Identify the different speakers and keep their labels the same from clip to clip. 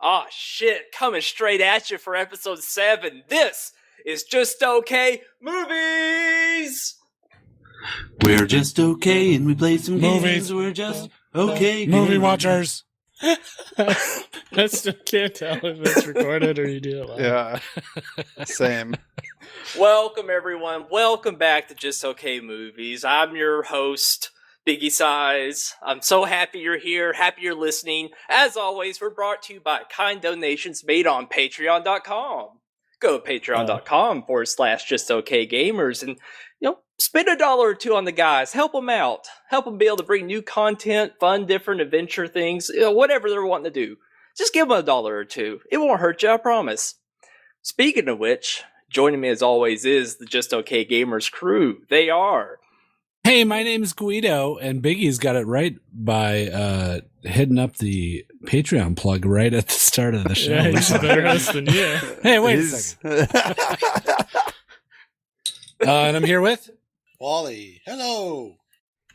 Speaker 1: Oh shit, coming straight at you for episode 7. This is Just Okay Movies!
Speaker 2: We're just okay and we play some
Speaker 3: Movies.
Speaker 2: games. We're just okay.
Speaker 3: Movie watchers. I still can't tell if it's recorded or you do it live.
Speaker 4: Yeah, same.
Speaker 1: Welcome everyone, welcome back to Just Okay Movies. I'm your host, Biggie Size. I'm so happy you're here, happy you're listening. As always, we're brought to you by kind donations made on patreon.com. Go to patreon.com/justokgamers and, spend $1 or $2 on the guys. Help them out. Help them be able to bring new content, fun, different adventure things, whatever they're wanting to do. Just give them $1 or $2. It won't hurt you, I promise. Speaking of which, joining me as always is the Just Okay Gamers crew. They are...
Speaker 3: Hey, my name is Guido, and Biggie's got it right by hitting up the Patreon plug right at the start of the show.
Speaker 5: Yeah, he's a better host than you.
Speaker 3: Hey, wait a second. And I'm here with...
Speaker 6: Wally, hello.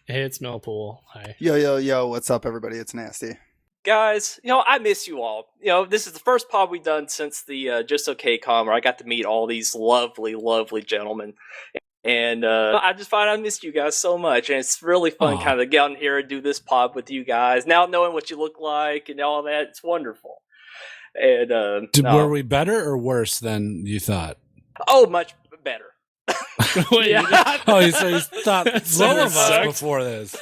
Speaker 5: Hey, it's Millpool. Hi.
Speaker 4: Yo, what's up, everybody? It's Nasty.
Speaker 1: Guys, I miss you all. This is the first pod we've done since the Just Okay Con, where I got to meet all these lovely, lovely gentlemen. And I just find I missed you guys so much. And it's really fun kind of get on here and do this pod with you guys. Now knowing what you look like and all that, it's wonderful. And
Speaker 3: were we better or worse than you thought?
Speaker 1: Oh, much better.
Speaker 5: Wait,
Speaker 1: yeah.
Speaker 3: So you thought lower of us before this.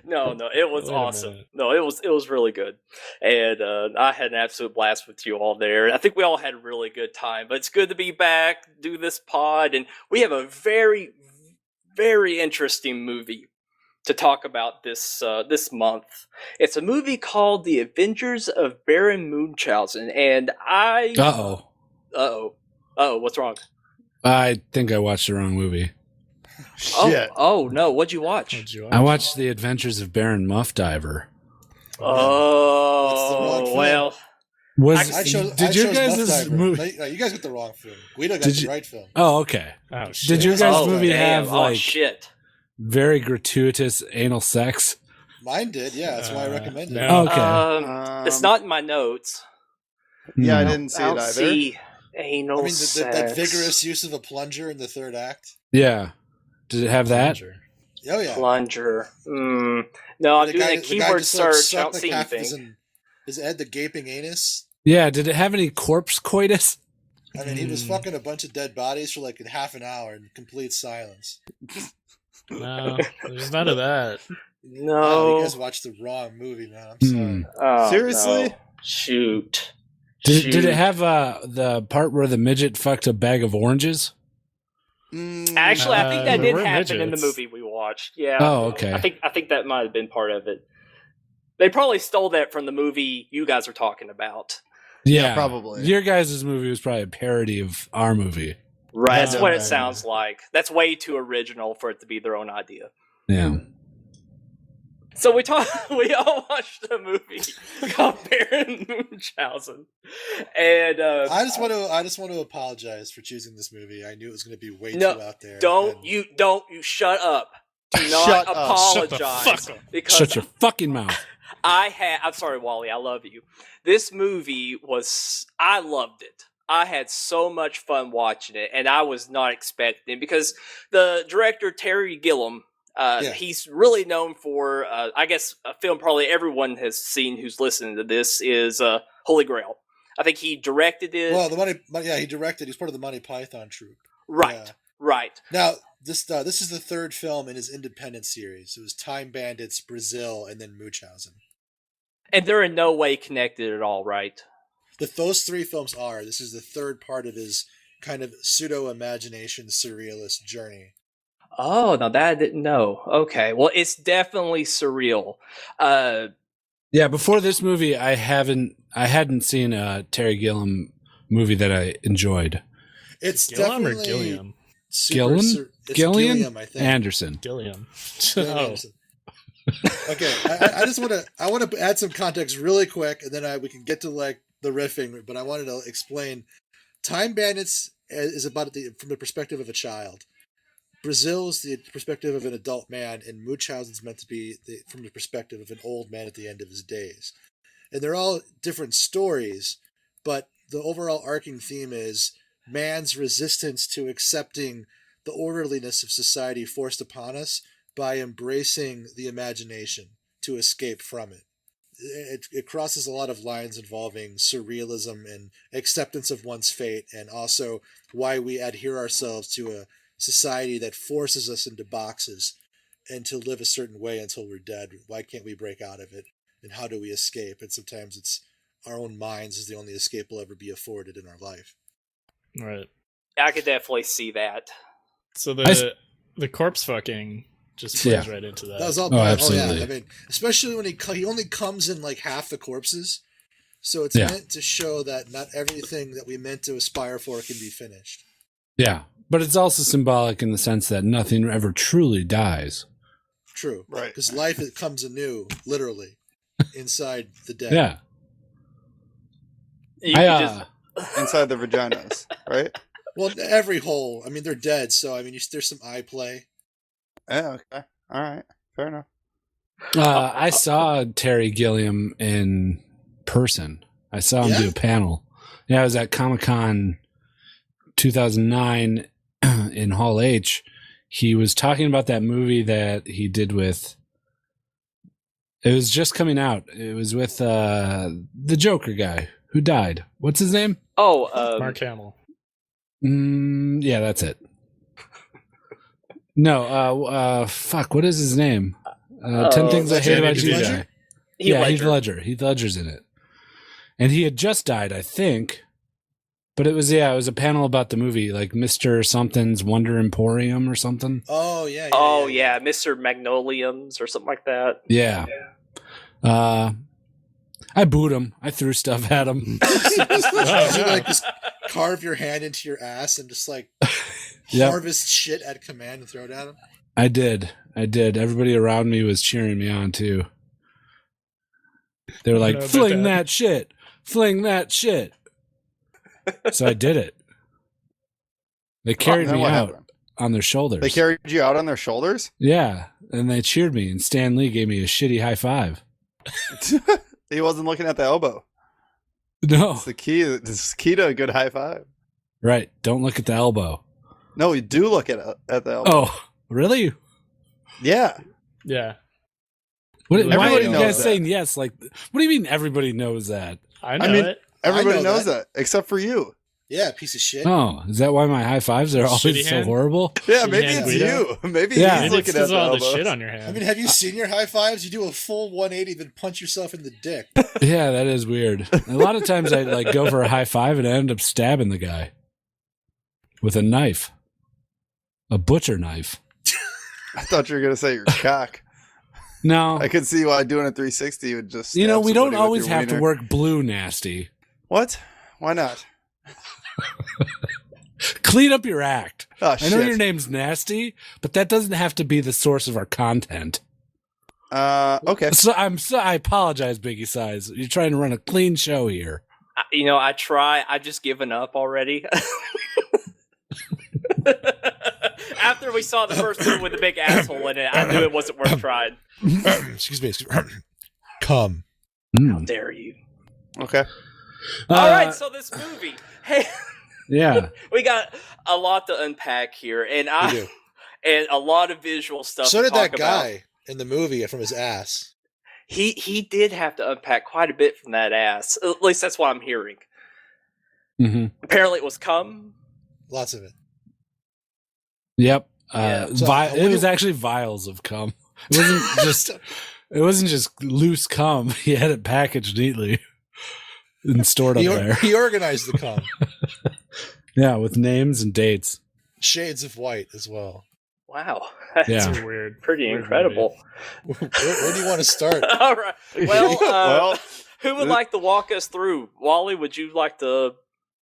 Speaker 1: No, it was awesome. No, it was really good, and I had an absolute blast with you all there. I think we all had a really good time. But it's good to be back, do this pod, and we have a very, very interesting movie to talk about this month. It's a movie called The Adventures of Baron Munchausen, and I. What's wrong?
Speaker 3: I think I watched the wrong movie.
Speaker 4: Shit.
Speaker 1: Oh no! What'd you watch?
Speaker 3: I watched The Adventures of Baron Muffdiver.
Speaker 1: Oh, well.
Speaker 3: Did you guys movie?
Speaker 6: No, you guys got the wrong film. Guido got the right film.
Speaker 3: Oh, okay.
Speaker 5: Oh, shit.
Speaker 3: Did your guys' movie have very gratuitous anal sex?
Speaker 6: Mine did. Yeah, that's why I recommended it.
Speaker 3: No. Okay.
Speaker 1: It's not in my notes.
Speaker 4: Yeah, I didn't see it either.
Speaker 1: See anal sex.
Speaker 6: That vigorous use of a plunger in the third act.
Speaker 3: Yeah. Did it have that?
Speaker 6: Oh yeah.
Speaker 1: Plunger. No, I'm doing a keyword search. I don't see anything.
Speaker 6: Is Ed the gaping anus?
Speaker 3: Yeah. Did it have any corpse coitus?
Speaker 6: I mean, he was fucking a bunch of dead bodies for like half an hour in complete silence.
Speaker 5: No, there's none of that.
Speaker 1: No.
Speaker 6: Oh, you guys watched the wrong movie, man. I'm sorry.
Speaker 1: Oh,
Speaker 4: Seriously?
Speaker 1: No. Shoot.
Speaker 3: Did it have the part where the midget fucked a bag of oranges?
Speaker 1: Actually, I think that did happen
Speaker 5: midgets
Speaker 1: in the movie we watched. Yeah.
Speaker 3: Oh, okay.
Speaker 1: I think that might have been part of it. They probably stole that from the movie you guys are talking about.
Speaker 3: Yeah,
Speaker 4: probably.
Speaker 3: Your guys' movie was probably a parody of our movie.
Speaker 1: Right. That's what it sounds like. That's way too original for it to be their own idea.
Speaker 3: Yeah.
Speaker 1: So we all watched a movie called Baron Munchausen, and
Speaker 6: I just want to apologize for choosing this movie. I knew it was going to be way too out there.
Speaker 1: Don't you shut up. Do not apologize.
Speaker 3: Shut your fucking mouth.
Speaker 1: I'm sorry, Wally. I love you. This movie I loved it. I had so much fun watching it, and I was not expecting it because the director Terry Gilliam. He's really known for, I guess, a film probably everyone has seen who's listening to this is Holy Grail. I think he directed it.
Speaker 6: Well, he directed. He's part of the Monty Python troupe.
Speaker 1: Right, right.
Speaker 6: Now, this is the third film in his independent series. It was Time Bandits, Brazil, and then Munchausen.
Speaker 1: And they're in no way connected at all, right?
Speaker 6: Those three films are. This is the third part of his kind of pseudo-imagination surrealist journey.
Speaker 1: Oh, now that I didn't know. Okay, well, it's definitely surreal.
Speaker 3: Yeah, before this movie, I hadn't seen a Terry Gilliam movie that I enjoyed.
Speaker 6: It's
Speaker 5: Gilliam
Speaker 6: definitely
Speaker 5: or Gilliam?
Speaker 3: Gilliam,
Speaker 6: I think.
Speaker 3: Anderson.
Speaker 5: Gilliam.
Speaker 6: Anderson. Okay, I just want to add some context really quick, and then we can get to like the riffing. But I wanted to explain. Time Bandits is about from the perspective of a child. Brazil's the perspective of an adult man, and Munchausen's meant to be from the perspective of an old man at the end of his days. And they're all different stories, but the overall arcing theme is man's resistance to accepting the orderliness of society forced upon us by embracing the imagination to escape from it. It crosses a lot of lines involving surrealism and acceptance of one's fate, and also why we adhere ourselves to a society that forces us into boxes and to live a certain way until we're dead. Why can't we break out of it? And how do we escape? And sometimes it's our own minds is the only escape will ever be afforded in our life.
Speaker 5: Right.
Speaker 1: I could definitely see that.
Speaker 5: So the corpse fucking just plays right into that.
Speaker 6: That was all.
Speaker 3: Absolutely.
Speaker 6: Yeah. I mean, especially when he only comes in like half the corpses, so it's meant to show that not everything that we meant to aspire for can be finished.
Speaker 3: Yeah, but it's also symbolic in the sense that nothing ever truly dies.
Speaker 6: True.
Speaker 4: Right.
Speaker 6: Because life comes anew, literally, inside the dead.
Speaker 3: Yeah.
Speaker 1: You could just,
Speaker 4: Inside the vaginas, right?
Speaker 6: Well, every hole. I mean, they're dead, so I mean, there's some eye play.
Speaker 4: Yeah, okay. All right. Fair enough.
Speaker 3: I saw Terry Gilliam in person. I saw him do a panel. Yeah, I was at Comic-Con 2009 in Hall H. He was talking about that movie that he did with... It was just coming out. It was with the Joker guy who died. What's his name?
Speaker 5: Mark Hamill.
Speaker 3: Yeah, that's it. No, fuck, what is his name? 10 Things I Hate About You guy. Heath Ledger. Heath Ledger's in it. And he had just died, I think. But it was a panel about the movie, like Mr. Something's Wonder Emporium or something.
Speaker 6: Oh, yeah.
Speaker 1: yeah, Mr. Magnoliums or something like that.
Speaker 3: Yeah. I booed him. I threw stuff at him.
Speaker 6: Did you like just carve your hand into your ass and just like harvest shit at command and throw it at him?
Speaker 3: I did. Everybody around me was cheering me on too. They were like, fling that shit. Fling that shit. So I did it. They carried me out on their shoulders.
Speaker 4: They carried you out on their shoulders?
Speaker 3: Yeah. And they cheered me, and Stan Lee gave me a shitty high five.
Speaker 4: He wasn't looking at the elbow.
Speaker 3: No.
Speaker 4: It's the key to a good high five.
Speaker 3: Right. Don't look at the elbow.
Speaker 4: No, you do look at the elbow.
Speaker 3: Oh, really?
Speaker 4: Yeah.
Speaker 5: Yeah.
Speaker 3: Why are
Speaker 4: Everybody
Speaker 3: you
Speaker 4: knows
Speaker 3: guys
Speaker 4: that.
Speaker 3: saying yes? Like, what do you mean everybody knows that?
Speaker 5: I know
Speaker 4: mean,
Speaker 5: it.
Speaker 4: Everybody
Speaker 6: I know
Speaker 4: knows that, except for you.
Speaker 6: Yeah, piece of shit.
Speaker 3: Oh, is that why my high fives are always
Speaker 5: Shitty
Speaker 3: so
Speaker 5: hand?
Speaker 3: horrible?
Speaker 4: Yeah,
Speaker 5: Shitty
Speaker 4: maybe
Speaker 5: hand,
Speaker 4: it's
Speaker 5: Guido.
Speaker 4: you. Maybe
Speaker 3: Yeah.
Speaker 4: he's
Speaker 5: Maybe it's
Speaker 4: looking at
Speaker 5: because
Speaker 4: the
Speaker 5: all the
Speaker 4: elbow.
Speaker 5: shit on your hand.
Speaker 6: I mean, have you seen your high fives? You do a full 180, then punch yourself in the dick.
Speaker 3: Yeah, that is weird. A lot of times I like go for a high five and I end up stabbing the guy with a knife, a butcher knife.
Speaker 4: I thought you were going to say your cock.
Speaker 3: No,
Speaker 4: I could see why doing a 360 would just.
Speaker 3: you know,
Speaker 4: stab
Speaker 3: we don't
Speaker 4: somebody with
Speaker 3: always
Speaker 4: your
Speaker 3: have to
Speaker 4: wiener.
Speaker 3: work blue nasty.
Speaker 4: What? Why not?
Speaker 3: Clean up your act.
Speaker 4: Oh,
Speaker 3: I know
Speaker 4: shit.
Speaker 3: your name's Nasty, but that doesn't have to be the source of our content.
Speaker 4: Okay.
Speaker 3: So I apologize, Biggie Size. You're trying to run a clean show here.
Speaker 1: I try. I've just given up already. After we saw the first one with the big asshole in it, I knew it wasn't worth trying.
Speaker 6: Excuse me. Come.
Speaker 1: How dare you?
Speaker 4: Okay.
Speaker 1: All right, so this movie. Hey,
Speaker 3: Yeah.
Speaker 1: we got a lot to unpack here, and and a lot of visual stuff.
Speaker 6: So
Speaker 1: to
Speaker 6: did that
Speaker 1: talk about.
Speaker 6: guy in the movie from his ass.
Speaker 1: He did have to unpack quite a bit from that ass. At least that's what I'm hearing.
Speaker 3: Mm-hmm.
Speaker 1: Apparently, it was cum.
Speaker 6: Lots of it.
Speaker 3: Yep.
Speaker 1: Yeah.
Speaker 6: So,
Speaker 3: it was actually vials of cum. It wasn't just loose cum. He had it packaged neatly and stored up there.
Speaker 6: He organized the cum.
Speaker 3: Yeah, with names and dates.
Speaker 6: Shades of white as well.
Speaker 1: Wow, that's
Speaker 3: Yeah.
Speaker 5: It's weird.
Speaker 1: pretty
Speaker 5: Weird
Speaker 1: incredible.
Speaker 6: Where do you want to start?
Speaker 1: All right. Well,
Speaker 4: Well,
Speaker 1: who would like to walk us through? Wally, would you like to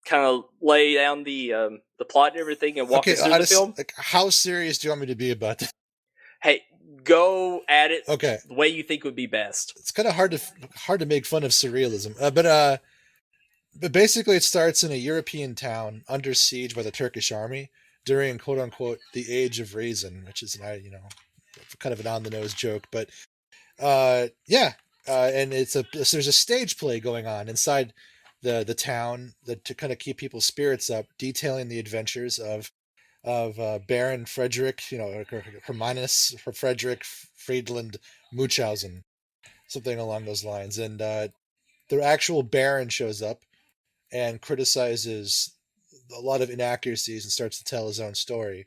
Speaker 1: kind of lay down the plot and everything and walk us through the film?
Speaker 6: Like, how serious do you want me to be about this?
Speaker 1: Hey, go at it
Speaker 6: Okay,
Speaker 1: the way you think would be best.
Speaker 6: it's kind of hard to make fun of surrealism, but basically it starts in a European town under siege by the Turkish army, during quote unquote the age of reason, which is kind of an on the nose joke, but and there's a stage play going on inside the town to kind of keep people's spirits up, detailing the adventures of Baron Frederick, Hermanus Frederick Friedland Munchausen, something along those lines. And the actual Baron shows up and criticizes a lot of inaccuracies and starts to tell his own story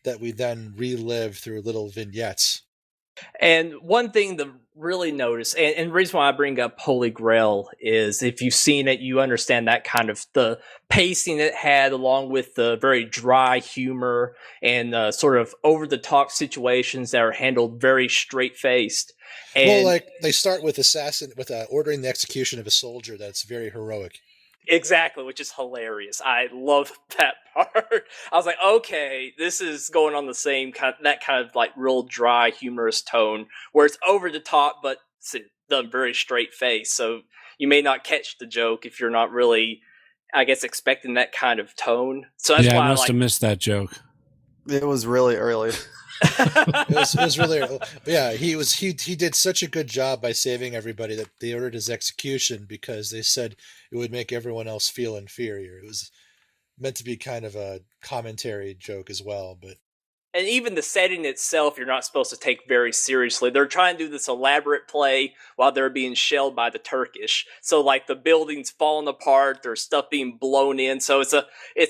Speaker 6: that we then relive through little vignettes.
Speaker 1: And one thing to really notice, and the reason why I bring up Holy Grail is if you've seen it, you understand that kind of the pacing it had, along with the very dry humor and sort of over-the-top situations that are handled very straight-faced.
Speaker 6: Well, like they start with ordering the execution of a soldier that's very heroic.
Speaker 1: Exactly, which is hilarious. I love that part. I was like, okay, this is going on the same kind of like real dry, humorous tone where it's over the top, but it's done very straight face. So you may not catch the joke if you're not really, I guess, expecting that kind of tone. So that's why
Speaker 3: I must have missed that joke.
Speaker 4: It was really early.
Speaker 6: it was really, yeah. He did such a good job by saving everybody that they ordered his execution because they said it would make everyone else feel inferior. It was meant to be kind of a commentary joke as well, but.
Speaker 1: And even the setting itself, you're not supposed to take very seriously. They're trying to do this elaborate play while they're being shelled by the Turkish. So, like, the buildings falling apart, there's stuff being blown in. So it's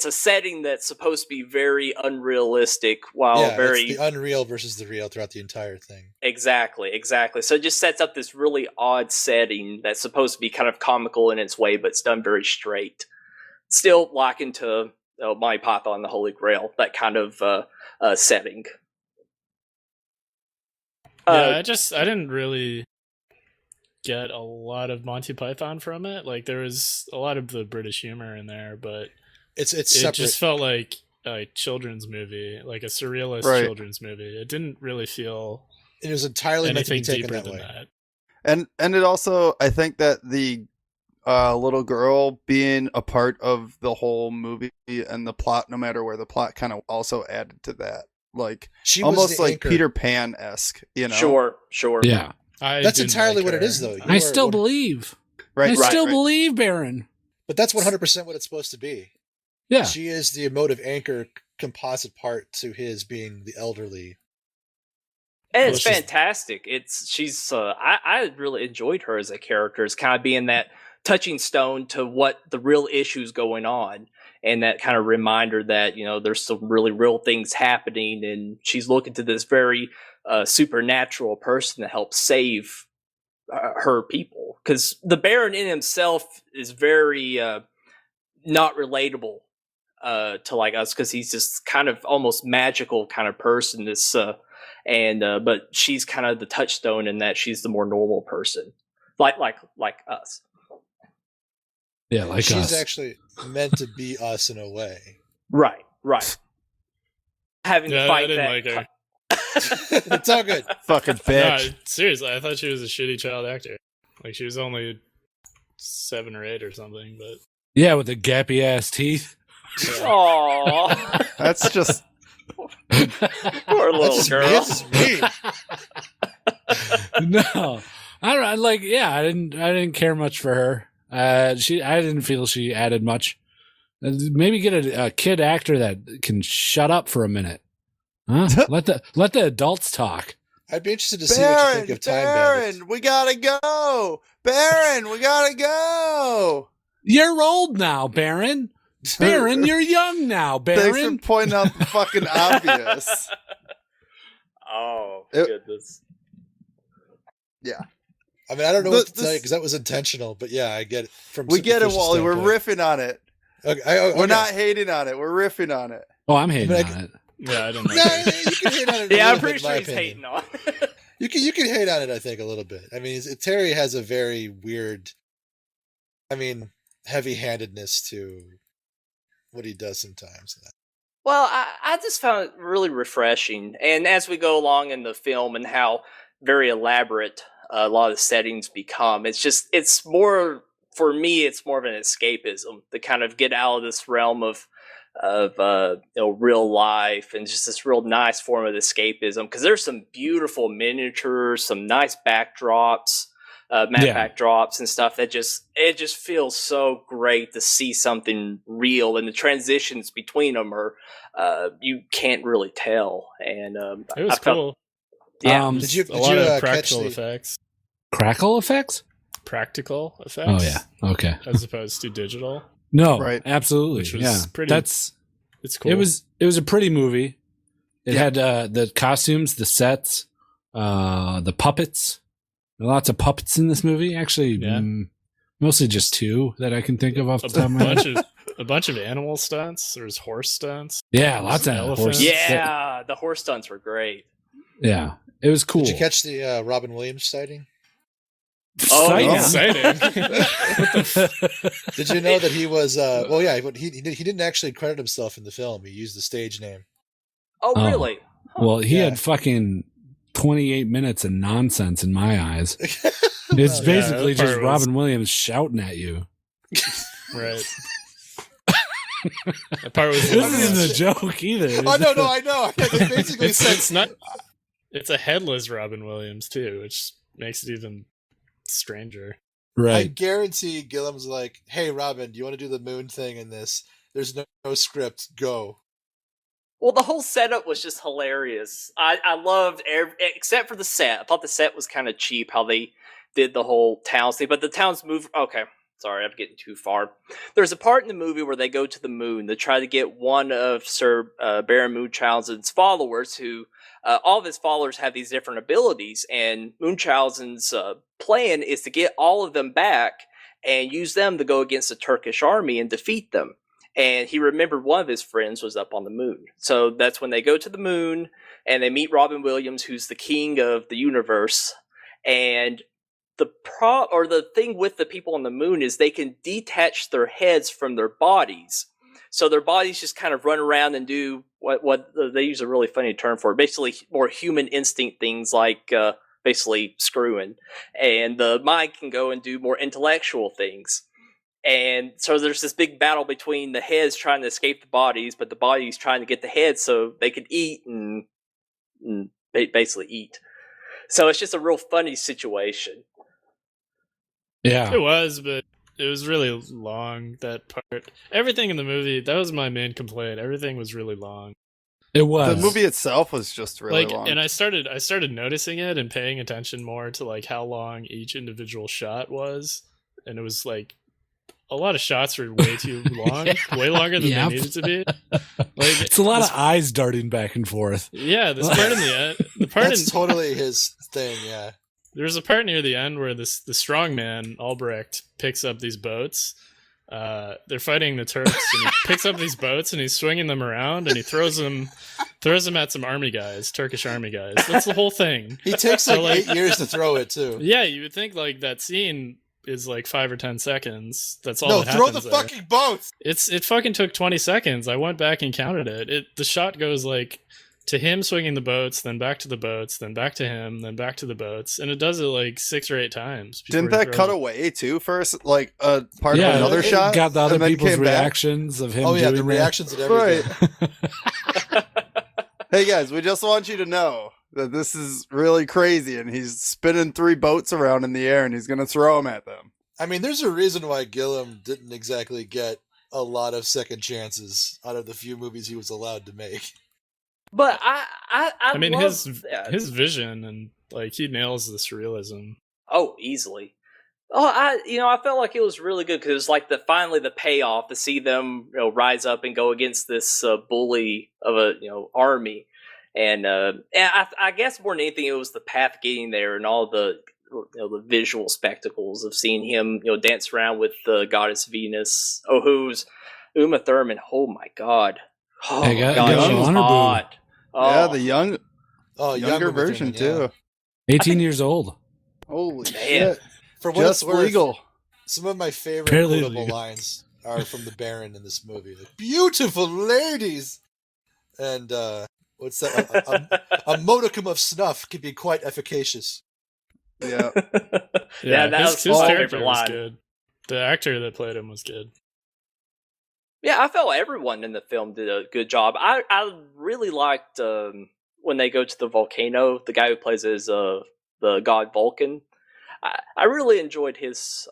Speaker 1: a setting that's supposed to be very unrealistic, while very
Speaker 6: it's the unreal versus the real throughout the entire thing.
Speaker 1: Exactly. So it just sets up this really odd setting that's supposed to be kind of comical in its way, but it's done very straight. Still locking to Monty Python and the Holy Grail, that kind of setting.
Speaker 5: I didn't really get a lot of Monty Python from it. Like, there was a lot of the British humor in there, but
Speaker 6: it
Speaker 5: just felt like a children's movie, like a surrealist children's movie. It didn't really feel.
Speaker 6: It was entirely meant to be
Speaker 5: anything
Speaker 6: taken
Speaker 5: deeper
Speaker 6: that
Speaker 5: than
Speaker 6: way.
Speaker 5: that.
Speaker 4: And it also, I think that the little girl being a part of the whole movie and the plot, no matter where the plot, kind of also added to that. Like, she almost like anchor. Peter Pan-esque,
Speaker 1: Sure.
Speaker 3: Yeah.
Speaker 6: That's entirely what it is, though.
Speaker 3: I still believe.
Speaker 4: Right.
Speaker 3: I still believe, Baron.
Speaker 6: But that's 100% what it's supposed to be.
Speaker 3: Yeah.
Speaker 6: She is the emotive anchor composite part to his being the elderly.
Speaker 1: And it's fantastic. I really enjoyed her as a character, as kind of being that touching stone to what the real issues going on, and that kind of reminder that there's some really real things happening, and she's looking to this very supernatural person to help save her people, because the Baron in himself is very not relatable to like us, because he's just kind of almost magical kind of person. But she's kind of the touchstone in that she's the more normal person, like us.
Speaker 3: Yeah, like
Speaker 6: she's
Speaker 3: us.
Speaker 6: She's actually meant to be us in a way.
Speaker 1: Right. Having to fight
Speaker 5: I didn't
Speaker 1: that.
Speaker 5: like her.
Speaker 6: It's all good.
Speaker 4: Fucking bitch.
Speaker 5: No, seriously, I thought she was a shitty child actor. Like, she was only 7 or 8 or something, but.
Speaker 3: Yeah, with the gappy ass teeth.
Speaker 5: Yeah.
Speaker 1: Aww.
Speaker 4: That's just.
Speaker 1: Poor little girl.
Speaker 6: This is me.
Speaker 3: No, I don't like. Yeah, I didn't care much for her. I didn't feel she added much. Maybe get a kid actor that can shut up for a minute. Huh? let the adults talk.
Speaker 6: I'd be interested to see what you think of Time Bandits.
Speaker 4: Baron, we gotta go. Baron, we gotta go.
Speaker 3: You're old now, Baron. Baron, you're young now, Baron.
Speaker 4: Thanks for pointing out the fucking obvious.
Speaker 1: Oh, goodness.
Speaker 4: Yeah.
Speaker 6: I mean, I don't know what to tell you because that was intentional, but yeah, I get it.
Speaker 4: We get it, Wally. We're riffing on it.
Speaker 6: Okay.
Speaker 4: We're not hating on it. We're riffing on it.
Speaker 3: Oh, I'm hating on it.
Speaker 5: Yeah, I didn't like
Speaker 6: No,
Speaker 5: it.
Speaker 6: you can hate on it.
Speaker 1: Yeah, I'm pretty sure he's hating on it.
Speaker 6: You can hate on it, I think, a little bit. I mean, Terry has a very weird, heavy-handedness to what he does sometimes.
Speaker 1: Well, I just found it really refreshing. And as we go along in the film and how very elaborate a lot of the settings become, it's more, for me, it's more of an escapism to kind of get out of this realm of of real life, and just this real nice form of escapism, because there's some beautiful miniatures, some nice backdrops, backdrops and stuff that it just feels so great to see something real, and the transitions between them are you can't really tell, and
Speaker 5: it was cool.
Speaker 1: Yeah,
Speaker 6: did you
Speaker 5: a lot of
Speaker 6: catch
Speaker 5: practical effects?
Speaker 3: Crackle effects?
Speaker 5: Practical effects.
Speaker 3: Oh yeah, okay.
Speaker 5: As opposed to digital.
Speaker 3: No,
Speaker 4: Right.
Speaker 3: absolutely.
Speaker 5: Which was
Speaker 3: yeah,
Speaker 5: pretty.
Speaker 3: it's
Speaker 5: cool.
Speaker 3: It was a pretty movie. It had the costumes, the sets, the puppets. There are lots of puppets in this movie. Actually, mostly just two that I can think of off the top of my head.
Speaker 5: A bunch of animal stunts. There's horse stunts.
Speaker 3: Yeah, lots of
Speaker 5: elephants.
Speaker 3: horse.
Speaker 1: Yeah, the horse stunts were great.
Speaker 3: Yeah, it was cool.
Speaker 6: Did you catch the Robin Williams sighting?
Speaker 1: Oh, yeah.
Speaker 5: Exciting.
Speaker 6: Did you know that he was? He didn't actually credit himself in the film. He used the stage name.
Speaker 1: Oh, really?
Speaker 3: Huh. Well, he had fucking 28 minutes of nonsense in my eyes. It's basically just Robin Williams shouting at you.
Speaker 5: Right. That part was.
Speaker 3: This isn't a joke either.
Speaker 6: Oh no, I know. They basically said
Speaker 5: it's not. It's a headless Robin Williams too, which makes it even stranger.
Speaker 6: I
Speaker 3: Right.
Speaker 6: guarantee Gillem's like, "Hey, Robin, do you want to do the moon thing in this? There's no script. Go."
Speaker 1: Well, the whole setup was just hilarious. I loved except for the set. I thought the set was kind of cheap how they did the whole town thing, but the town's moved. Okay, sorry, I'm getting too far. There's a part in the movie where they go to the moon. They try to get one of Sir Baron Munchausen's followers, who all of his followers have these different abilities, and Munchausen's plan is to get all of them back and use them to go against the Turkish army and defeat them. And he remembered one of his friends was up on the moon. So that's when they go to the moon and they meet Robin Williams, who's the king of the universe. And the thing with the people on the moon is they can detach their heads from their bodies. So their bodies just kind of run around and do what they use a really funny term for, basically more human instinct things like basically screwing. And the mind can go and do more intellectual things. And so there's this big battle between the heads trying to escape the bodies, but the bodies trying to get the heads so they could eat and basically eat. So it's just a real funny situation.
Speaker 3: Yeah.
Speaker 5: It was, but it was really long, that part. Everything in the movie, that was my main complaint. Everything was really long.
Speaker 3: It was.
Speaker 4: The movie itself was just really long.
Speaker 5: And I started noticing it and paying attention more to like how long each individual shot was. And it was like a lot of shots were way too long, way longer than they needed to be. Like,
Speaker 3: it's a lot of eyes darting back and forth.
Speaker 5: Yeah, this part in the end.
Speaker 6: That's totally his thing, yeah.
Speaker 5: There's a part near the end where the strong man, Albrecht, picks up these boats. They're fighting the Turks, and he picks up these boats and he's swinging them around and he throws them at some army guys, Turkish army guys. That's the whole thing.
Speaker 6: He takes like 8 years to throw it too.
Speaker 5: Yeah, you would think like that scene is like 5 or 10 seconds. That's all.
Speaker 6: No,
Speaker 5: that
Speaker 6: throw
Speaker 5: happens
Speaker 6: the
Speaker 5: there.
Speaker 6: fucking boats.
Speaker 5: It fucking took 20 seconds. I went back and counted it. The shot goes like to him swinging the boats, then back to the boats, then back to him, then back to the boats, and it does it like 6 or 8 times.
Speaker 4: Didn't that cut away too first? Like a part of another shot?
Speaker 3: Got the other
Speaker 4: and then
Speaker 3: people's
Speaker 4: came back?
Speaker 3: reactions of him.
Speaker 6: Oh yeah,
Speaker 3: doing
Speaker 6: the reactions and everything.
Speaker 4: Right. Hey guys, we just want you to know that this is really crazy, and he's spinning 3 boats around in the air, and he's gonna throw them at them.
Speaker 6: I mean, there's a reason why Gillum didn't exactly get a lot of second chances out of the few movies he was allowed to make.
Speaker 1: But I
Speaker 5: mean,
Speaker 1: love
Speaker 5: his vision, and like he nails the surrealism.
Speaker 1: Oh, easily. Oh, I felt like it was really good because it was like finally the payoff to see them rise up and go against this bully of a army, and I guess more than anything it was the path getting there and all the the visual spectacles of seeing him dance around with the goddess Venus. Oh, who's Uma Thurman? Oh my God! Oh
Speaker 3: Hey,
Speaker 1: my
Speaker 3: got
Speaker 1: God,
Speaker 3: a
Speaker 1: she's
Speaker 3: honor
Speaker 1: hot. Oh.
Speaker 4: Yeah, the younger
Speaker 6: Uma
Speaker 4: version
Speaker 6: Thurman,
Speaker 4: too.
Speaker 3: 18 years old.
Speaker 4: Holy
Speaker 1: Man.
Speaker 4: shit!
Speaker 6: For what
Speaker 4: Just
Speaker 6: it's worth,
Speaker 4: legal.
Speaker 6: some of my favorite
Speaker 3: Barely
Speaker 6: quotable
Speaker 3: legal.
Speaker 6: lines are from the Baron in this movie. Like, beautiful ladies! And what's that? A modicum of snuff can be quite efficacious.
Speaker 4: Yeah.
Speaker 1: Yeah, that
Speaker 5: his,
Speaker 1: was
Speaker 5: his
Speaker 1: my
Speaker 5: character
Speaker 1: favorite
Speaker 5: was
Speaker 1: line.
Speaker 5: good. The actor that played him was good.
Speaker 1: Yeah, I felt everyone in the film did a good job. I really liked when they go to the volcano. The guy who plays as the god Vulcan. I really enjoyed his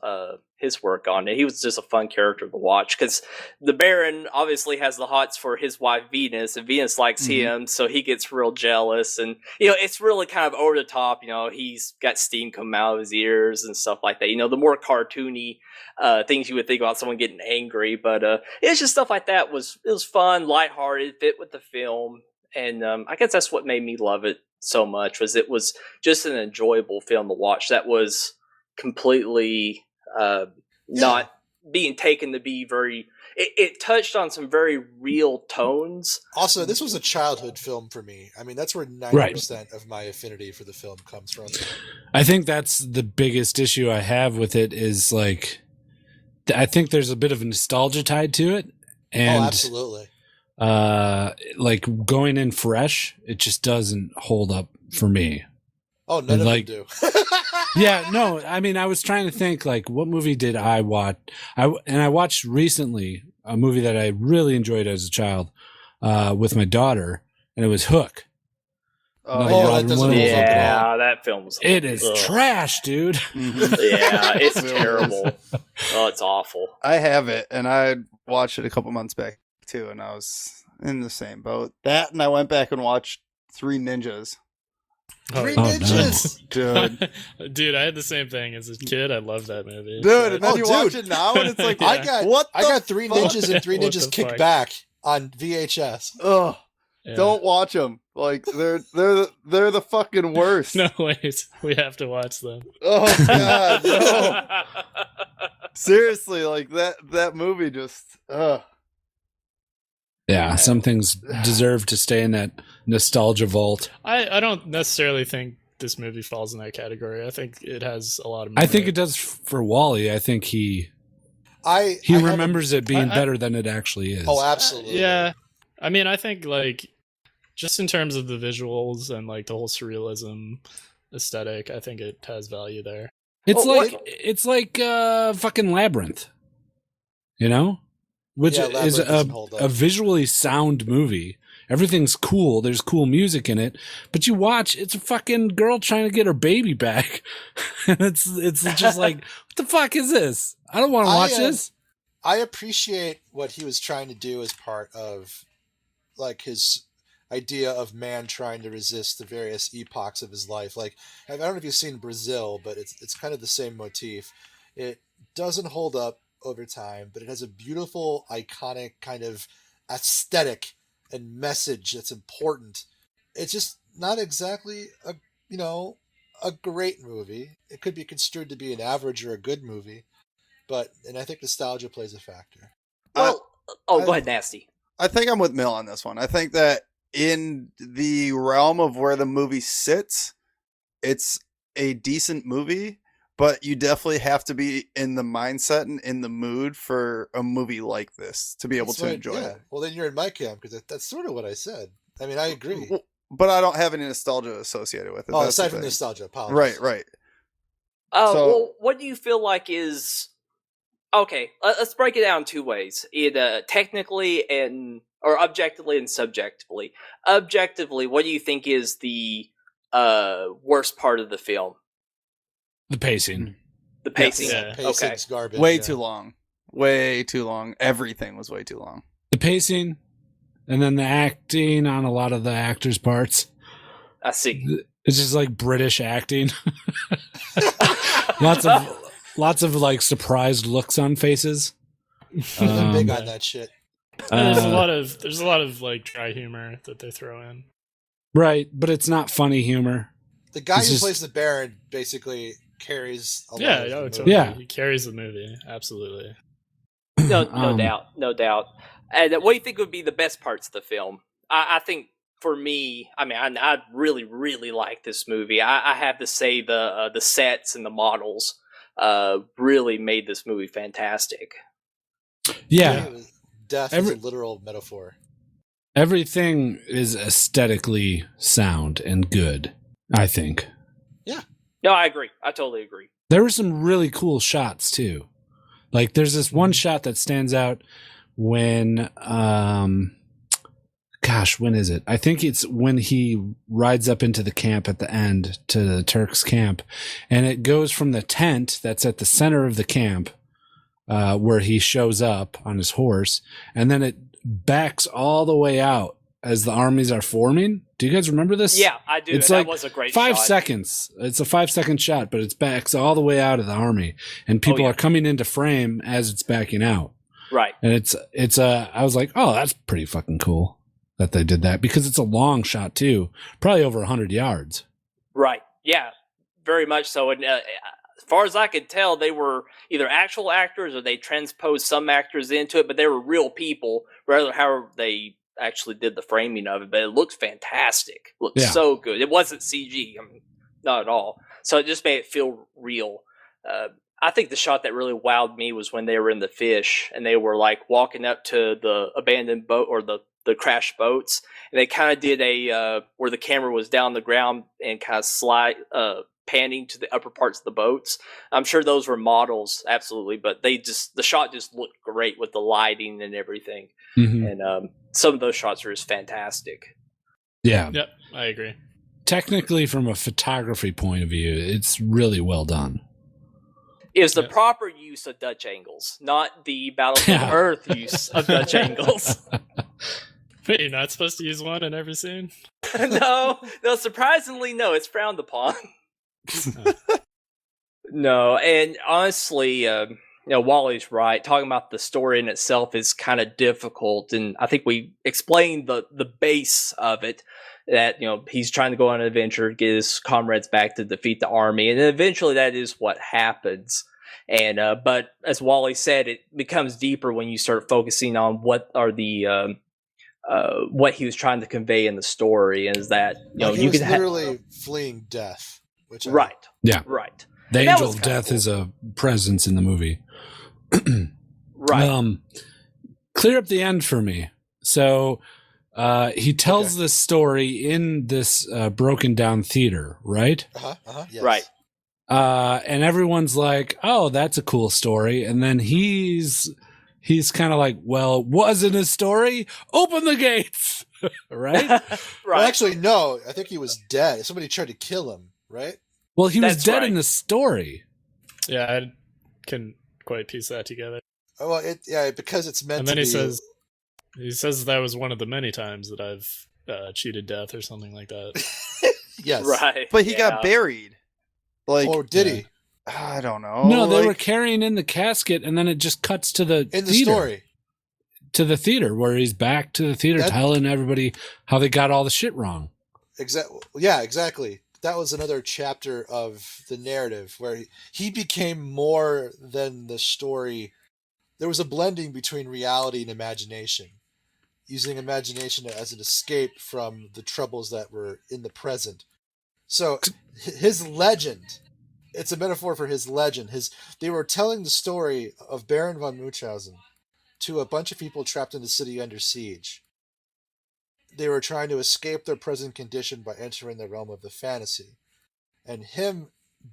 Speaker 1: work on it. He was just a fun character to watch because the Baron obviously has the hots for his wife Venus, and Venus likes him, so he gets real jealous. And it's really kind of over the top. He's got steam coming out of his ears and stuff like that. The more cartoony things you would think about someone getting angry, but it's just stuff like that. It was fun, lighthearted, fit with the film, and I guess that's what made me love it so much. It was just an enjoyable film to watch that was completely not being taken to be very it touched on some very real tones.
Speaker 6: Also, this was a childhood film for me. I mean, that's where 90% of my affinity for the film comes from.
Speaker 3: I think that's the biggest issue I have with it is like I think there's a bit of a nostalgia tied to it, and
Speaker 6: absolutely.
Speaker 3: Like going in fresh, it just doesn't hold up for me.
Speaker 6: Oh, none of them do.
Speaker 3: Yeah, no, I mean, I was trying to think, like, what movie did I watch? I watched recently a movie that I really enjoyed as a child with my daughter, and it was Hook.
Speaker 6: That doesn't
Speaker 1: that film's
Speaker 3: it is trash, dude.
Speaker 1: Yeah, it's terrible. Oh, it's awful.
Speaker 4: I have it, and I watched it a couple months back too, and I was in the same boat. That, and I went back and watched Three Ninjas.
Speaker 6: Three Ninjas,
Speaker 5: dude! I had the same thing as a kid. I loved that movie,
Speaker 4: dude. And then you watch it now, and it's like,
Speaker 6: I got Three Ninjas and Three Ninjas Kick Back on VHS.
Speaker 4: Ugh. Yeah. Don't watch them. Like they're the fucking worst.
Speaker 5: No, wait, we have to watch them.
Speaker 4: Oh god, no. Seriously, like that movie just.
Speaker 3: Yeah, some things deserve to stay in that nostalgia vault.
Speaker 5: I don't necessarily think this movie falls in that category. I think it has a lot of merit.
Speaker 3: I think it does for Wally. I think he remembers it being better than it actually is.
Speaker 6: Oh, absolutely.
Speaker 5: Yeah. I mean, I think like just in terms of the visuals and like the whole surrealism aesthetic, I think it has value there.
Speaker 3: It's like fucking Labyrinth. Which is a visually sound movie. Everything's cool. There's cool music in it, but you watch, it's a fucking girl trying to get her baby back. it's just like, what the fuck is this? I don't want to watch this.
Speaker 6: I appreciate what he was trying to do as part of like his idea of man trying to resist the various epochs of his life. Like, I don't know if you've seen Brazil, but it's kind of the same motif. It doesn't hold up over time, but it has a beautiful, iconic kind of aesthetic and message that's important. It's just not exactly a great movie. It could be construed to be an average or a good movie, and I think nostalgia plays a factor.
Speaker 1: Well, go ahead, Nasty.
Speaker 4: I think I'm with Mill on this one. I think that in the realm of where the movie sits, it's a decent movie, but you definitely have to be in the mindset and in the mood for a movie like this to be able to enjoy it.
Speaker 6: Well, then you're in my camp because that's sort of what I said. I mean, I agree.
Speaker 4: Well, but I don't have any nostalgia associated with it.
Speaker 6: Oh, aside from nostalgia, apologies.
Speaker 4: Right.
Speaker 1: Well, what do you feel like is... Okay, let's break it down two ways. Technically or objectively and subjectively. Objectively, what do you think is the worst part of the film?
Speaker 3: The pacing.
Speaker 1: The pacing.
Speaker 6: Yeah. Pacing's garbage.
Speaker 4: Way too long. Way too long. Everything was way too long.
Speaker 3: The pacing, and then the acting on a lot of the actors' parts.
Speaker 1: I see.
Speaker 3: It's just like British acting. Lots of like surprised looks on faces.
Speaker 6: I'm big on that shit.
Speaker 5: There's a lot of like dry humor that they throw in.
Speaker 3: Right, but it's not funny humor.
Speaker 6: The guy who plays the Baron basically carries a lot of the movie.
Speaker 3: Yeah,
Speaker 5: he carries the movie, absolutely.
Speaker 1: No doubt. And what do you think would be the best parts of the film? I think for me, I mean, I really, really like this movie. I have to say the sets and the models really made this movie fantastic.
Speaker 3: Yeah.
Speaker 6: Death is a literal metaphor.
Speaker 3: Everything is aesthetically sound and good, I think.
Speaker 6: Yeah.
Speaker 1: No, I agree. I totally agree.
Speaker 3: There were some really cool shots, too. Like, there's this one shot that stands out when when is it? I think it's when he rides up into the camp at the end, to the Turks' camp, and it goes from the tent that's at the center of the camp, where he shows up on his horse, and then it backs all the way out as the armies are forming. Do you guys remember this?
Speaker 1: Yeah, I do.
Speaker 3: It's
Speaker 1: that
Speaker 3: like
Speaker 1: was a great
Speaker 3: 5
Speaker 1: shot.
Speaker 3: seconds. It's a 5-second shot, but it backs all the way out of the army, and people are coming into frame as it's backing out.
Speaker 1: Right.
Speaker 3: And it's I was like, oh, that's pretty fucking cool that they did that, because it's a long shot too, probably over 100 yards.
Speaker 1: Right. Yeah, very much so. And as far as I could tell, they were either actual actors or they transposed some actors into it, but they were real people, rather however they actually did the framing of it. But it looked fantastic. It looked so good. It wasn't CG. I mean, not at all. So it just made it feel real. I think the shot that really wowed me was when they were in the fish and they were like walking up to the abandoned boat or the crashed boats, and they kind of did a where the camera was down the ground and kind of slide panning to the upper parts of the boats. I'm sure those were models, absolutely, but the shot just looked great with the lighting and everything. Mm-hmm. And some of those shots are just fantastic.
Speaker 3: Yeah.
Speaker 5: Yep, I agree.
Speaker 3: Technically, from a photography point of view, it's really well done.
Speaker 1: Is the proper use of Dutch angles, not the Battle of Earth use of Dutch angles.
Speaker 5: Wait, you're not supposed to use one in every scene?
Speaker 1: No, surprisingly, no, it's frowned upon. No, and honestly, Wally's right. Talking about the story in itself is kind of difficult, and I think we explained the base of it. That he's trying to go on an adventure, get his comrades back to defeat the army, and eventually that is what happens. And but as Wally said, it becomes deeper when you start focusing on what are the what he was trying to convey in the story, and is that
Speaker 6: he was literally fleeing death.
Speaker 1: Right.
Speaker 3: The angel of death is a presence in the movie.
Speaker 1: Right.
Speaker 3: Clear up the end for me. So he tells this story in this broken down theater, right?
Speaker 6: Yes.
Speaker 1: Right.
Speaker 3: And everyone's like, "Oh, that's a cool story." And then he's kind of like, "Well, wasn't a story? Open the gates." Right?
Speaker 1: Right.
Speaker 6: Well, actually, no. I think he was dead. Somebody tried to kill him, right?
Speaker 3: Well, he was dead in the story.
Speaker 5: Yeah, I couldn't quite piece that together.
Speaker 6: Oh, well, because it's meant to be.
Speaker 5: And then he says that was one of the many times that I've cheated death or something like that.
Speaker 6: Yes.
Speaker 1: Right.
Speaker 4: But he got buried. Like,
Speaker 6: or did he?
Speaker 4: I don't know.
Speaker 3: No, they were carrying in the casket, and then it just cuts to the
Speaker 6: story.
Speaker 3: To the theater, where he's back to the theater telling everybody how they got all the shit wrong.
Speaker 6: Exactly. Yeah, exactly. That was another chapter of the narrative where he became more than the story. There was a blending between reality and imagination, using imagination as an escape from the troubles that were in the present. So his legend, it's a metaphor for his legend. They were telling the story of Baron von Munchausen to a bunch of people trapped in the city under siege. They were trying to escape their present condition by entering the realm of the fantasy. And him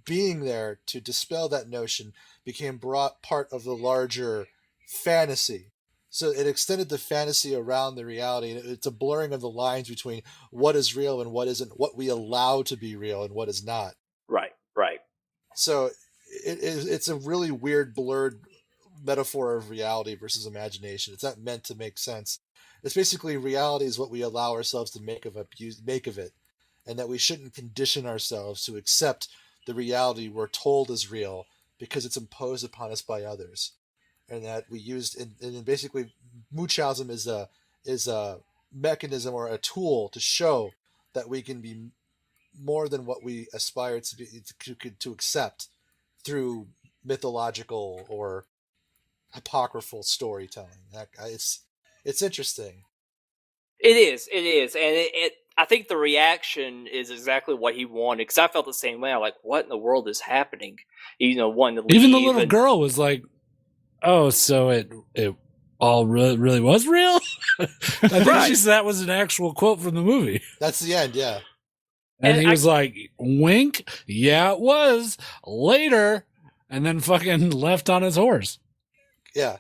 Speaker 6: being there to dispel that notion became part of the larger fantasy. So it extended the fantasy around the reality, and it's a blurring of the lines between what is real and what isn't, what we allow to be real and what is not.
Speaker 1: Right.
Speaker 6: So it's a really weird, blurred metaphor of reality versus imagination. It's not meant to make sense. It's basically reality is what we allow ourselves to make of it, and that we shouldn't condition ourselves to accept the reality we're told is real because it's imposed upon us by others. And that we used, and basically Munchausen is a mechanism or a tool to show that we can be more than what we aspire to be, to accept through mythological or apocryphal storytelling. It's interesting.
Speaker 1: It is, and I think the reaction is exactly what he wanted, because I felt the same way. I'm like, what in the world is happening? Wanting to leave.
Speaker 3: Even the little girl was like, "Oh, so it all really was real?" I think that was an actual quote from the movie.
Speaker 6: That's the end, yeah.
Speaker 3: And he was like, "Wink, yeah, it was. Later," and then fucking left on his horse.
Speaker 6: Yeah.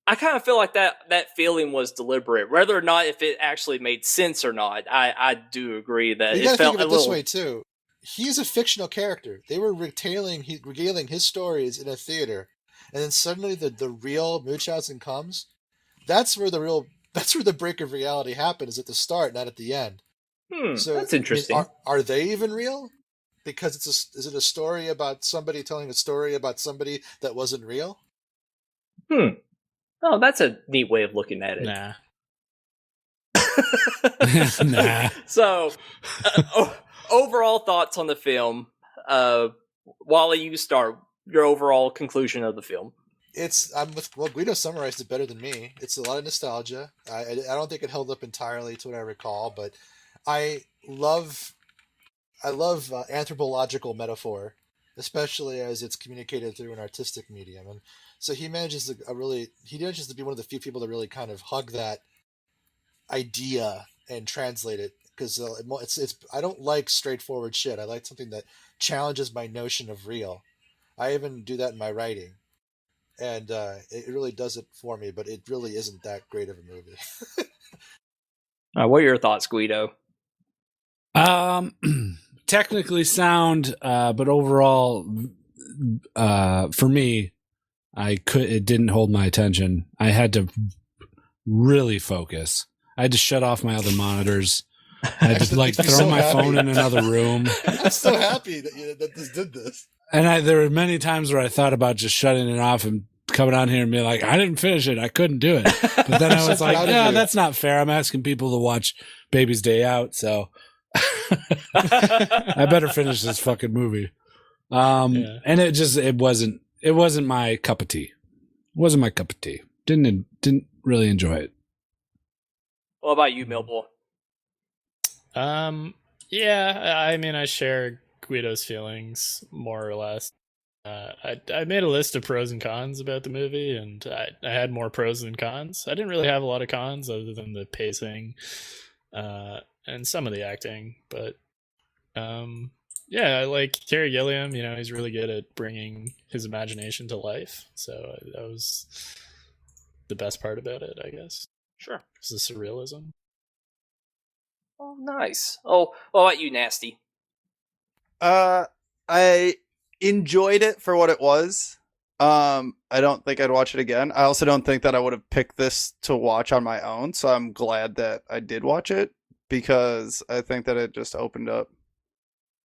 Speaker 1: I kind of feel like that feeling was deliberate, whether or not if it actually made sense or not. I do agree that
Speaker 6: You
Speaker 1: it
Speaker 6: gotta
Speaker 1: felt
Speaker 6: think of
Speaker 1: a
Speaker 6: it this
Speaker 1: little.
Speaker 6: way too. He's a fictional character. They were regaling his stories in a theater, and then suddenly the real Munchausen comes. That's where the break of reality happens, is at the start, not at the end. So
Speaker 1: That's
Speaker 6: I mean,
Speaker 1: interesting.
Speaker 6: are they even real? Because is it a story about somebody telling a story about somebody that wasn't real?
Speaker 1: Oh, that's a neat way of looking at it.
Speaker 5: Nah.
Speaker 3: Nah.
Speaker 1: So, overall thoughts on the film. Wally, you start your overall conclusion of the film.
Speaker 6: Guido summarized it better than me. It's a lot of nostalgia. I don't think it held up entirely to what I recall, but I love anthropological metaphor, especially as it's communicated through an artistic medium. And so he manages to be one of the few people to really kind of hug that idea and translate it, because I don't like straightforward shit. I like something that challenges my notion of real. I even do that in my writing, and it really does it for me. But it really isn't that great of a movie.
Speaker 1: What are your thoughts, Guido?
Speaker 3: Technically sound, but overall, for me, it didn't hold my attention. I had to really focus. I had to shut off my other monitors. I had to like throw my phone in another room.
Speaker 6: I'm so happy that this did this.
Speaker 3: And there were many times where I thought about just shutting it off and coming on here and being like, I didn't finish it. I couldn't do it. But then I was like, yeah, that's not fair. I'm asking people to watch Baby's Day Out, so I better finish this fucking movie. And it wasn't my cup of tea. It wasn't my cup of tea. Didn't really enjoy it.
Speaker 1: What about you, Millpool?
Speaker 5: Yeah, I mean, I share Guido's feelings more or less. I made a list of pros and cons about the movie, and I had more pros than cons. I didn't really have a lot of cons other than the pacing and some of the acting, but yeah, I like Terry Gilliam. He's really good at bringing his imagination to life, so that was the best part about it, I guess.
Speaker 1: Sure.
Speaker 5: It's the surrealism.
Speaker 1: Oh, nice. Oh, what about you, Nasty?
Speaker 4: I enjoyed it for what it was. I don't think I'd watch it again. I also don't think that I would have picked this to watch on my own, so I'm glad that I did watch it, because I think that it just opened up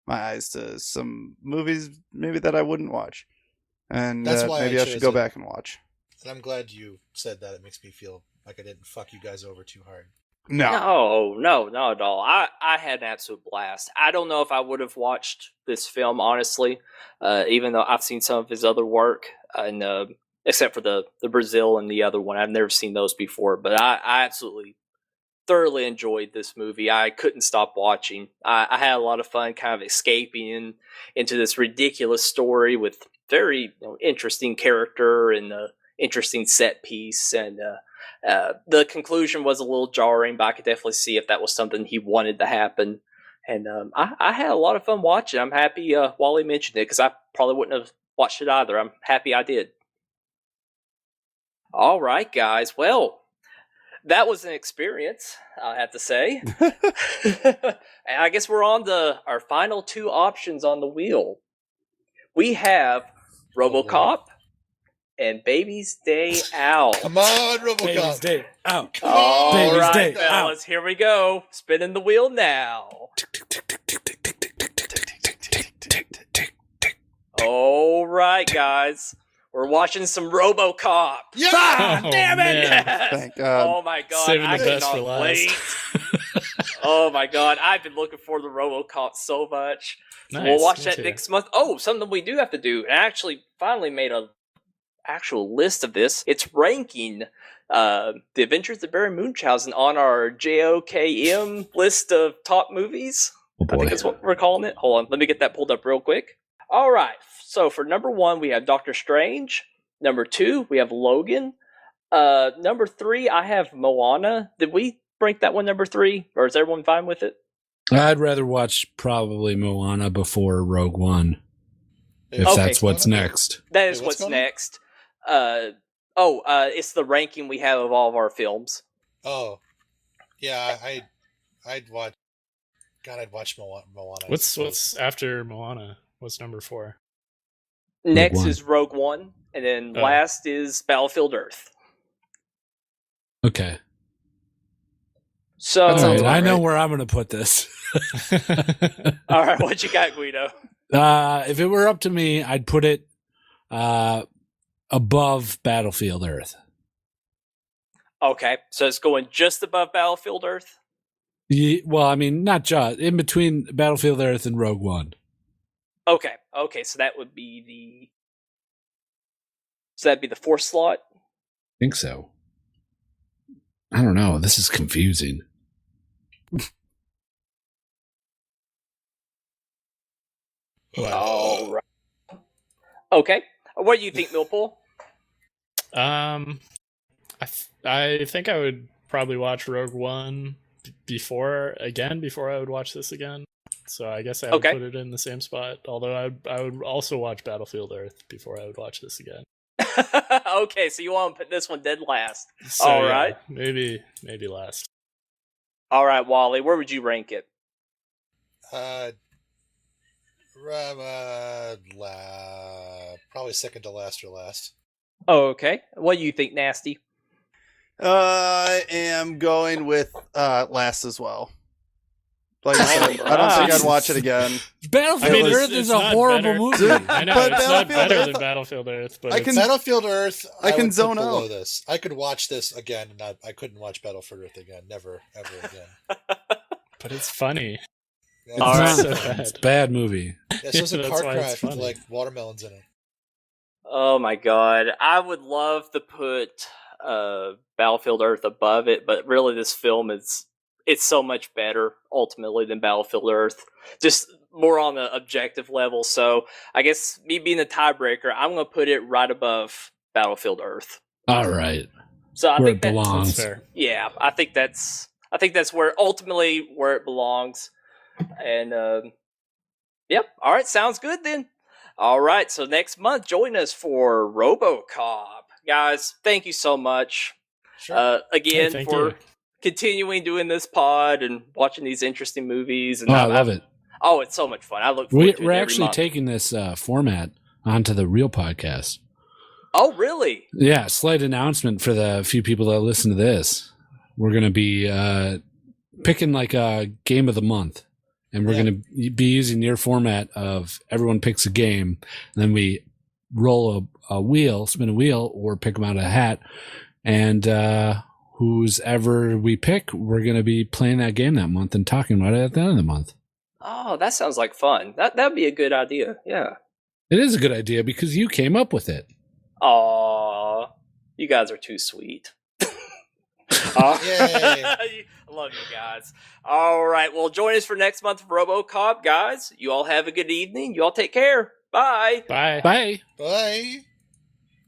Speaker 4: my eyes to some movies maybe that I wouldn't watch. And
Speaker 6: That's why
Speaker 4: maybe I should go back and watch.
Speaker 6: And I'm glad you said that. It makes me feel like I didn't fuck you guys over too hard.
Speaker 1: No, not at all. I had an absolute blast. I don't know if I would have watched this film, honestly, even though I've seen some of his other work, and except for the Brazil and the other one. I've never seen those before, but I absolutely thoroughly enjoyed this movie. I couldn't stop watching. I had a lot of fun kind of escaping into this ridiculous story with very interesting character and interesting set piece, and the conclusion was a little jarring, but I could definitely see if that was something he wanted to happen. And I had a lot of fun watching. I'm happy Wally mentioned it, because I probably wouldn't have watched it either. I'm happy I did. All right, guys. Well, that was an experience, I have to say. And I guess we're on to our final two options on the wheel. We have RoboCop and Baby's Day Out.
Speaker 6: Come on, RoboCop.
Speaker 3: Baby's Day Out.
Speaker 1: All
Speaker 3: Baby's
Speaker 1: right,
Speaker 3: Day
Speaker 1: fellas, here we go. Spinning the wheel now. All right, guys. We're watching some RoboCop.
Speaker 6: Yeah!
Speaker 5: Oh,
Speaker 3: damn it!
Speaker 5: man.
Speaker 1: Yes.
Speaker 4: Thank God.
Speaker 1: Oh my God.
Speaker 5: Saving the
Speaker 1: I
Speaker 5: best for
Speaker 1: cannot
Speaker 5: last.
Speaker 1: wait. Oh my God. I've been looking forward to RoboCop so much. So
Speaker 5: Nice,
Speaker 1: we'll watch
Speaker 5: me
Speaker 1: that
Speaker 5: too.
Speaker 1: next month. Oh, something we do have to do. I actually finally made a actual list of this. It's ranking The Adventures of Baron Munchausen on our JOKM list of top movies. I think that's what we're calling it. Hold on, let me get that pulled up real quick. All right, so for number 1, we have Doctor Strange. Number 2, we have Logan. Number 3, I have Moana. Did we rank that one number 3, or is everyone fine with it?
Speaker 3: I'd rather watch probably Moana before Rogue One, if
Speaker 1: Okay.
Speaker 3: that's what's next.
Speaker 1: That is
Speaker 6: Wait,
Speaker 1: what's
Speaker 6: what's going on?
Speaker 1: next. Oh, it's the ranking we have of all of our films.
Speaker 6: Oh, yeah, I'd watch. God, I'd watch Moana.
Speaker 5: What's after Moana? What's number 4?
Speaker 1: Next
Speaker 3: One.
Speaker 1: is Rogue One, and then last is Battlefield Earth.
Speaker 3: Okay.
Speaker 1: So
Speaker 3: I know where I'm going to put this.
Speaker 1: all right, what you got, Guido?
Speaker 3: If it were up to me, I'd put it above Battlefield Earth.
Speaker 1: Okay, so it's going just above Battlefield Earth?
Speaker 3: Well, I mean, not just. In between Battlefield Earth and Rogue One.
Speaker 1: Okay, so that would be that'd be the 4th slot?
Speaker 3: I think so. I don't know. This is confusing.
Speaker 1: All right. Okay. What do you think, Millpool?
Speaker 5: I think I would probably watch Rogue One before I would watch this again. So I guess I would put it in the same spot. Although I would also watch Battlefield Earth before I would watch this again.
Speaker 1: Okay, so you want to put this one dead last.
Speaker 5: So,
Speaker 1: all right.
Speaker 5: Maybe last.
Speaker 1: All right, Wally, where would you rank it?
Speaker 6: Probably second to last or last.
Speaker 1: Oh, okay. What do you think, Nasty?
Speaker 4: I am going with last as well. Like I said, I don't think I'd watch it again.
Speaker 3: Battlefield Earth is a horrible movie.
Speaker 5: I know,
Speaker 4: But
Speaker 5: it's not better
Speaker 4: Battlefield
Speaker 5: than Battlefield Earth, but
Speaker 6: Battlefield Earth.
Speaker 4: I can
Speaker 6: would
Speaker 4: zone
Speaker 6: put below
Speaker 4: out.
Speaker 6: this. I could watch this again, and I couldn't watch Battlefield Earth again. Never, ever again.
Speaker 5: but it's funny.
Speaker 6: Yeah,
Speaker 1: All right.
Speaker 5: So bad.
Speaker 3: It's a bad movie.
Speaker 6: It's just a
Speaker 5: That's
Speaker 6: car
Speaker 5: why it's
Speaker 6: crash with
Speaker 5: funny.
Speaker 6: like watermelons in it.
Speaker 1: Oh my god. I would love to put Battlefield Earth above it, but really this film it's so much better ultimately than Battlefield Earth. Just more on the objective level. So I guess me being the tiebreaker, I'm gonna put it right above Battlefield Earth.
Speaker 3: All right.
Speaker 1: So I
Speaker 3: Where
Speaker 1: think
Speaker 3: it belongs.
Speaker 5: That's fair.
Speaker 1: yeah, I think that's where ultimately where it belongs. And yep. All right, sounds good then. All right, so next month join us for RoboCop. Guys, thank you so much.
Speaker 6: Sure.
Speaker 1: Again
Speaker 5: Hey, thank
Speaker 1: for
Speaker 5: you.
Speaker 1: continuing doing this pod and watching these interesting movies. And
Speaker 3: Oh, I love it.
Speaker 1: Oh, it's so much fun. I look forward to it
Speaker 3: We're
Speaker 1: every
Speaker 3: actually
Speaker 1: month.
Speaker 3: taking this format onto the real podcast.
Speaker 1: Oh, really?
Speaker 3: Yeah, slight announcement for the few people that listen to this. We're going to be picking like a game of the month. And we're going to be using your format of everyone picks a game. And then we roll a wheel, spin a wheel, or pick them out of a hat. And who's ever we pick, we're going to be playing that game that month and talking about it at the end of the month.
Speaker 1: Oh, that sounds like fun. That'd be a good idea. Yeah.
Speaker 3: It is a good idea because you came up with it.
Speaker 1: Aw, you guys are too sweet.
Speaker 6: Yay.
Speaker 1: I love you guys. All right, well, join us for next month of RoboCop, guys. You all have a good evening. You all take care. Bye.
Speaker 5: Bye.
Speaker 3: Bye.
Speaker 6: Bye.